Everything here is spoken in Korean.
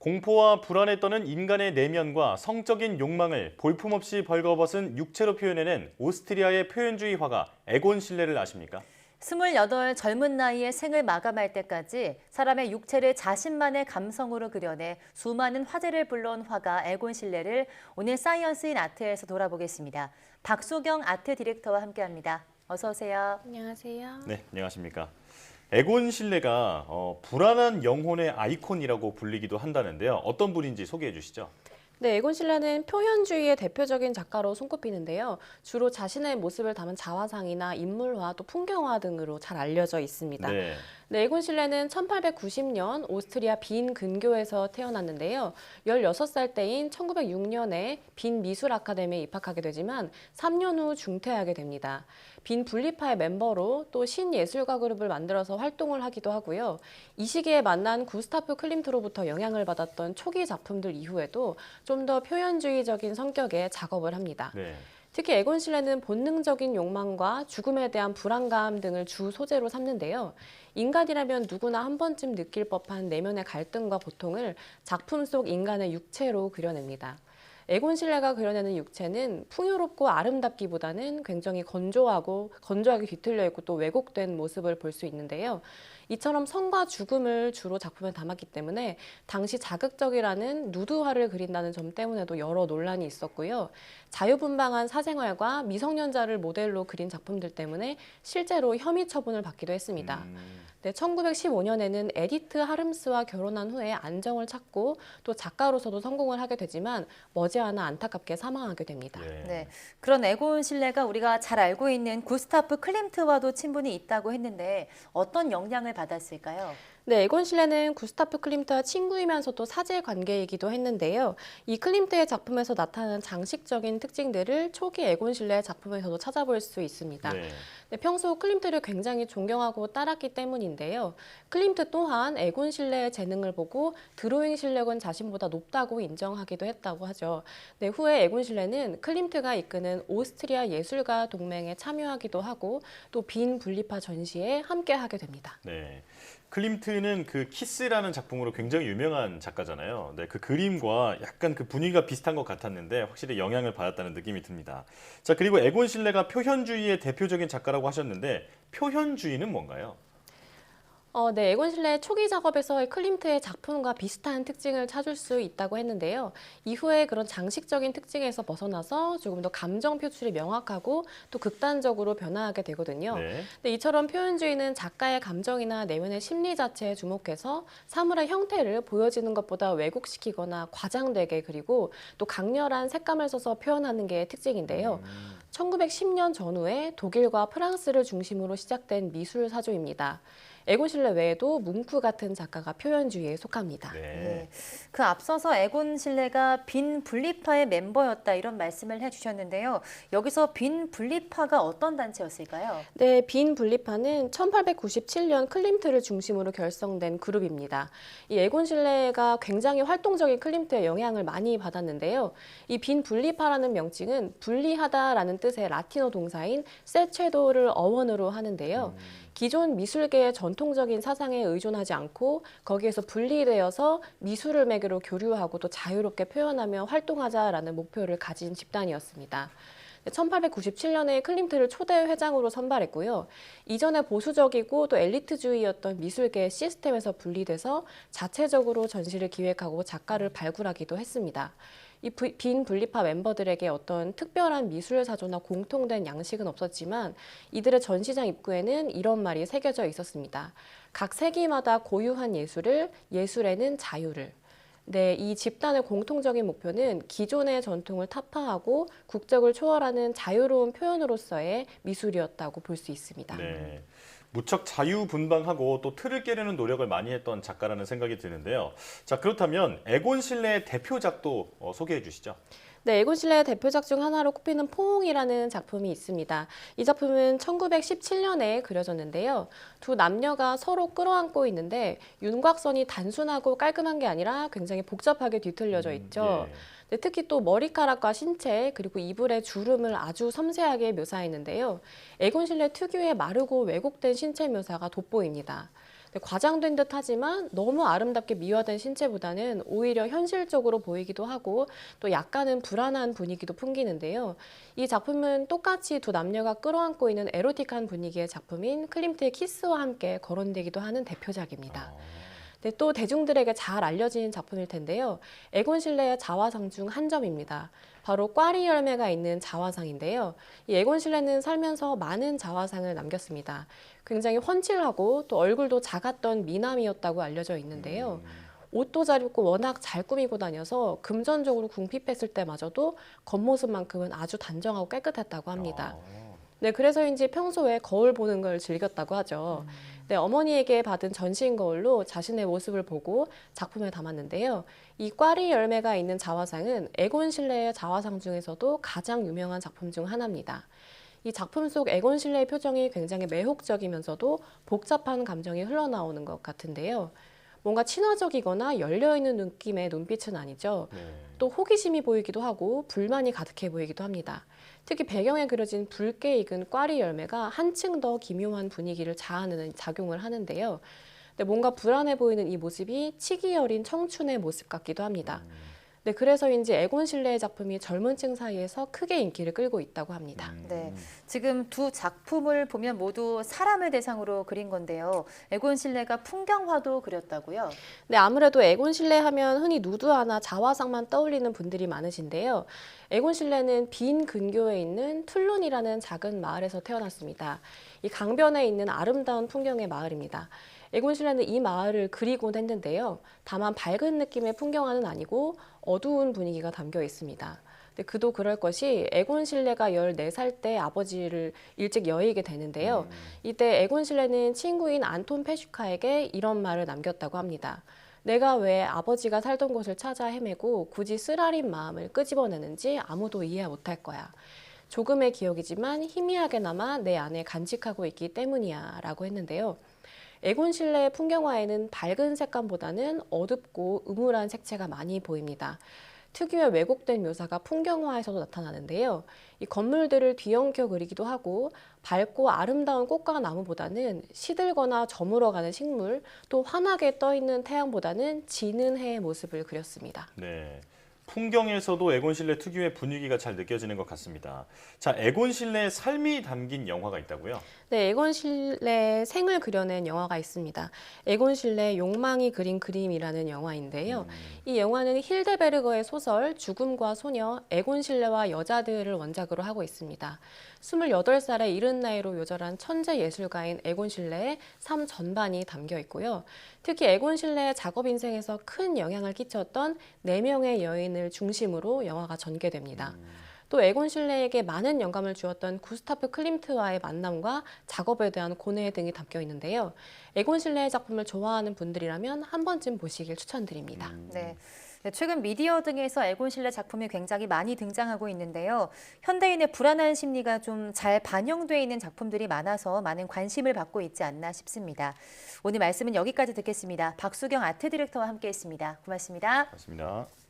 공포와 불안에 떠는 인간의 내면과 성적인 욕망을 볼품없이 벌거벗은 육체로 표현해낸 오스트리아의 표현주의 화가 에곤 실레를 아십니까? 28 젊은 나이에 생을 마감할 때까지 사람의 육체를 자신만의 감성으로 그려내 수많은 화제를 불러온 화가 에곤 실레를 오늘 사이언스 인 아트에서 돌아보겠습니다. 박소경 아트 디렉터와 함께합니다. 어서 오세요. 안녕하세요. 네, 안녕하십니까. 에곤 실레가 불안한 영혼의 아이콘이라고 불리기도 한다는데요. 어떤 분인지 소개해 주시죠. 네, 에곤 실레는 표현주의의 대표적인 작가로 손꼽히는데요. 주로 자신의 모습을 담은 자화상이나 인물화, 또 풍경화 등으로 잘 알려져 있습니다. 네. 네, 에곤 실레는 1890년 오스트리아 빈 근교에서 태어났는데요. 16살 때인 1906년에 빈 미술 아카데미에 입학하게 되지만 3년 후 중퇴하게 됩니다. 빈 분리파의 멤버로 또 신예술가 그룹을 만들어서 활동을 하기도 하고요. 이 시기에 만난 구스타프 클림트로부터 영향을 받았던 초기 작품들 이후에도 좀 더 표현주의적인 성격의 작업을 합니다. 네. 특히 에곤 실레는 본능적인 욕망과 죽음에 대한 불안감 등을 주 소재로 삼는데요. 인간이라면 누구나 한 번쯤 느낄 법한 내면의 갈등과 고통을 작품 속 인간의 육체로 그려냅니다. 에곤 실레가 그려내는 육체는 풍요롭고 아름답기보다는 굉장히 건조하게 뒤틀려 있고 또 왜곡된 모습을 볼 수 있는데요. 이처럼 성과 죽음을 주로 작품에 담았기 때문에 당시 자극적이라는 누드화를 그린다는 점 때문에도 여러 논란이 있었고요. 자유분방한 사생활과 미성년자를 모델로 그린 작품들 때문에 실제로 혐의 처분을 받기도 했습니다. 네, 1915년에는 에디트 하름스와 결혼한 후에 안정을 찾고 또 작가로서도 성공을 하게 되지만 머지않아 안타깝게 사망하게 됩니다. 네, 그런 에곤 실레가 우리가 잘 알고 있는 구스타프 클림트와도 친분이 있다고 했는데 어떤 영향을 받았을까요? 네, 에곤 실레는 구스타프 클림트와 친구이면서도 사제 관계이기도 했는데요. 이 클림트의 작품에서 나타나는 장식적인 특징들을 초기 에곤 실레의 작품에서도 찾아볼 수 있습니다. 네. 네, 평소 클림트를 굉장히 존경하고 따랐기 때문인데요. 클림트 또한 에곤 실레의 재능을 보고 드로잉 실력은 자신보다 높다고 인정하기도 했다고 하죠. 네, 후에 에곤 실레는 클림트가 이끄는 오스트리아 예술가 동맹에 참여하기도 하고 또 빈 분리파 전시에 함께하게 됩니다. 네. 클림트는 그 키스라는 작품으로 굉장히 유명한 작가잖아요. 네, 그 그림과 약간 그 분위기가 비슷한 것 같았는데 확실히 영향을 받았다는 느낌이 듭니다. 자, 그리고 에곤 실레가 표현주의의 대표적인 작가라고 하셨는데 표현주의는 뭔가요? 네, 에곤 실레 초기 작업에서 클림트의 작품과 비슷한 특징을 찾을 수 있다고 했는데요. 이후에 그런 장식적인 특징에서 벗어나서 조금 더 감정 표출이 명확하고 또 극단적으로 변화하게 되거든요. 네. 근데 이처럼 표현주의는 작가의 감정이나 내면의 심리 자체에 주목해서 사물의 형태를 보여지는 것보다 왜곡시키거나 과장되게 그리고 또 강렬한 색감을 써서 표현하는 게 특징인데요. 1910년 전후에 독일과 프랑스를 중심으로 시작된 미술 사조입니다. 에곤 실레 외에도 뭉크 같은 작가가 표현주의에 속합니다. 네. 네, 그 앞서서 에곤 실레가 빈 분리파의 멤버였다 이런 말씀을 해주셨는데요. 여기서 빈 분리파가 어떤 단체였을까요? 네, 빈 분리파는 1897년 클림트를 중심으로 결성된 그룹입니다. 이 에곤 실레가 굉장히 활동적인 클림트의 영향을 많이 받았는데요. 이 빈 분리파라는 명칭은 분리하다라는 뜻의 라틴어 동사인 세체도를 어원으로 하는데요. 기존 미술계의 전통적인 사상에 의존하지 않고 거기에서 분리되어서 미술을 매개로 교류하고 또 자유롭게 표현하며 활동하자라는 목표를 가진 집단이었습니다. 1897년에 클림트를 초대 회장으로 선발했고요. 이전에 보수적이고 또 엘리트주의였던 미술계의 시스템에서 분리돼서 자체적으로 전시를 기획하고 작가를 발굴하기도 했습니다. 이 빈 분리파 멤버들에게 어떤 특별한 미술 사조나 공통된 양식은 없었지만 이들의 전시장 입구에는 이런 말이 새겨져 있었습니다. 각 세기마다 고유한 예술에는 자유를. 네, 이 집단의 공통적인 목표는 기존의 전통을 타파하고 국적을 초월하는 자유로운 표현으로서의 미술이었다고 볼 수 있습니다. 네. 무척 자유분방하고 또 틀을 깨려는 노력을 많이 했던 작가라는 생각이 드는데요. 자, 그렇다면 에곤 실레의 대표작도 소개해 주시죠. 네, 에곤 실레의 대표작 중 하나로 꼽히는 포옹이라는 작품이 있습니다. 이 작품은 1917년에 그려졌는데요. 두 남녀가 서로 끌어안고 있는데 윤곽선이 단순하고 깔끔한 게 아니라 굉장히 복잡하게 뒤틀려져 있죠. 예. 네, 특히 또 머리카락과 신체 그리고 이불의 주름을 아주 섬세하게 묘사했는데요. 에곤 실레 특유의 마르고 왜곡된 신체 묘사가 돋보입니다. 과장된 듯 하지만 너무 아름답게 미화된 신체보다는 오히려 현실적으로 보이기도 하고 또 약간은 불안한 분위기도 풍기는데요. 이 작품은 똑같이 두 남녀가 끌어안고 있는 에로틱한 분위기의 작품인 클림트의 키스와 함께 거론되기도 하는 대표작입니다. 네, 또 대중들에게 잘 알려진 작품일 텐데요. 에곤 실레의 자화상 중 한 점입니다. 바로 꽈리 열매가 있는 자화상인데요. 이 에곤 실레는 살면서 많은 자화상을 남겼습니다. 굉장히 훤칠하고 또 얼굴도 작았던 미남이었다고 알려져 있는데요. 옷도 잘 입고 워낙 잘 꾸미고 다녀서 금전적으로 궁핍했을 때마저도 겉모습만큼은 아주 단정하고 깨끗했다고 합니다. 네, 그래서인지 평소에 거울 보는 걸 즐겼다고 하죠. 네, 어머니에게 받은 전신 거울로 자신의 모습을 보고 작품에 담았는데요. 이 꽈리 열매가 있는 자화상은 에곤 실레의 자화상 중에서도 가장 유명한 작품 중 하나입니다. 이 작품 속 에곤 실레의 표정이 굉장히 매혹적이면서도 복잡한 감정이 흘러나오는 것 같은데요. 뭔가 친화적이거나 열려있는 느낌의 눈빛은 아니죠. 또 호기심이 보이기도 하고 불만이 가득해 보이기도 합니다. 특히 배경에 그려진 붉게 익은 꽈리 열매가 한층 더 기묘한 분위기를 자아내는 작용을 하는데요. 근데 뭔가 불안해 보이는 이 모습이 치기 어린 청춘의 모습 같기도 합니다. 네, 그래서인지 에곤 실레의 작품이 젊은 층 사이에서 크게 인기를 끌고 있다고 합니다. 네, 지금 두 작품을 보면 모두 사람을 대상으로 그린 건데요. 에곤 실레가 풍경화도 그렸다고요? 네, 아무래도 에곤 실레 하면 흔히 누드화나 자화상만 떠올리는 분들이 많으신데요. 에곤 실레는 빈 근교에 있는 툴룬이라는 작은 마을에서 태어났습니다. 이 강변에 있는 아름다운 풍경의 마을입니다. 에곤 실레는 이 마을을 그리곤 했는데요. 다만 밝은 느낌의 풍경화는 아니고 어두운 분위기가 담겨 있습니다. 근데 그도 그럴 것이 에곤 실레가 14살 때 아버지를 일찍 여의게 되는데요. 이때 에곤 실레는 친구인 안톤 페슈카에게 이런 말을 남겼다고 합니다. 내가 왜 아버지가 살던 곳을 찾아 헤매고 굳이 쓰라린 마음을 끄집어내는지 아무도 이해 못할 거야. 조금의 기억이지만 희미하게나마 내 안에 간직하고 있기 때문이야 라고 했는데요. 에곤 실레의 풍경화에는 밝은 색감보다는 어둡고 음울한 색채가 많이 보입니다. 특유의 왜곡된 묘사가 풍경화에서도 나타나는데요. 이 건물들을 뒤엉켜 그리기도 하고 밝고 아름다운 꽃과 나무보다는 시들거나 저물어가는 식물, 또 환하게 떠있는 태양보다는 지는 해의 모습을 그렸습니다. 네. 풍경에서도 에곤 실레 특유의 분위기가 잘 느껴지는 것 같습니다. 자, 에곤 실레의 삶이 담긴 영화가 있다고요? 네, 에곤 실레의 생을 그려낸 영화가 있습니다. 에곤 실레의 욕망이 그린 그림이라는 영화인데요. 이 영화는 힐데베르거의 소설 죽음과 소녀, 에곤 실레와 여자들을 원작으로 하고 있습니다. 28살의 이른 나이로 요절한 천재 예술가인 에곤 실레의 삶 전반이 담겨 있고요. 특히 에곤 실레의 작업 인생에서 큰 영향을 끼쳤던 4명의 여인을 중심으로 영화가 전개됩니다. 또 에곤 실레에게 많은 영감을 주었던 구스타프 클림트와의 만남과 작업에 대한 고뇌 등이 담겨 있는데요. 에곤 실레의 작품을 좋아하는 분들이라면 한 번쯤 보시길 추천드립니다. 네. 네, 최근 미디어 등에서 에곤 실레 작품이 굉장히 많이 등장하고 있는데요. 현대인의 불안한 심리가 좀 잘 반영돼 있는 작품들이 많아서 많은 관심을 받고 있지 않나 싶습니다. 오늘 말씀은 여기까지 듣겠습니다. 박수경 아트 디렉터와 함께했습니다. 고맙습니다. 맞습니다.